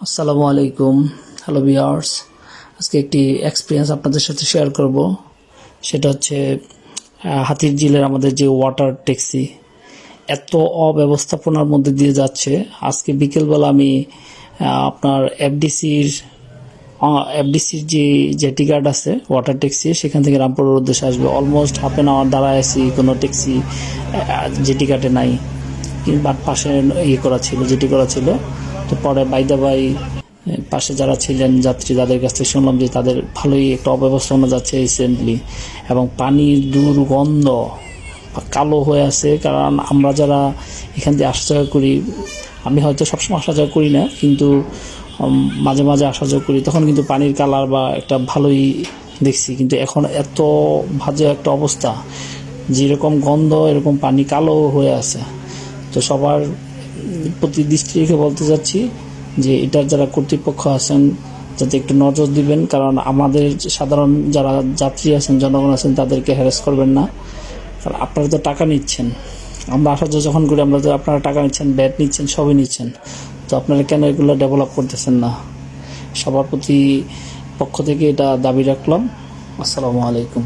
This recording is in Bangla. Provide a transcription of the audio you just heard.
আসসালামু আলাইকুম। হ্যালো ভিউয়ার্স, আজকে একটি এক্সপিরিয়েন্স আপনাদের সাথে শেয়ার করব। সেটা হচ্ছে হাতিরঝিলের আমাদের যে ওয়াটার ট্যাক্সি এত অব্যবস্থাপনার মধ্যে দিয়ে যাচ্ছে। আজকে বিকেলবেলা আমি আপনার এফডিসির যে জেটি গার্ড আছে ওয়াটার ট্যাক্সি, সেখান থেকে রামপুরের উদ্দেশ্যে আসবে। অলমোস্ট হাফ অ্যান আওয়ার দাঁড়ায় আছি, কোনো ট্যাক্সি জেটি ঘাটে নাই, বাট পাশে করা ছিল, জেটি করা ছিল। তো পরে বাই পাশে যারা ছিলেন যাত্রী, তাদের কাছ থেকে শুনলাম যে তাদের ভালোই একটা অব্যবস্থাপনা যাচ্ছে রিসেন্টলি, এবং পানির দুর্গন্ধ কালো হয়ে আছে। কারণ আমরা যারা এখান দিয়ে আসা যাওয়া করি, আমি হয়তো সবসময় আসা যাওয়া করি না, কিন্তু মাঝে মাঝে আসা যাওয়া করি, তখন কিন্তু পানির কালার বা একটা ভালোই দেখছি। কিন্তু এখন এত বাজে একটা অবস্থা, যেরকম গন্ধ এরকম পানি কালো হয়ে আছে। তো সবার প্রতি দৃষ্টি রেখে বলতে চাচ্ছি যে এটার যারা কর্তৃপক্ষ আছেন যাতে একটু নজর দিবেন, কারণ আমাদের সাধারণ যারা যাত্রী আছেন, জনগণ আছেন, তাদেরকে হ্যারাস করবেন না। কারণ আপনারা তো টাকা নিচ্ছেন, আমরা আসা যাওয়া যখন করি আমরা তো, আপনারা টাকা নিচ্ছেন, ব্যাট নিচ্ছেন, সবই নিচ্ছেন। তো আপনারা কেন এগুলো ডেভেলপ করতেছেন না? সবার প্রতি পক্ষ থেকে এটা দাবি রাখলাম। আসসালামু আলাইকুম।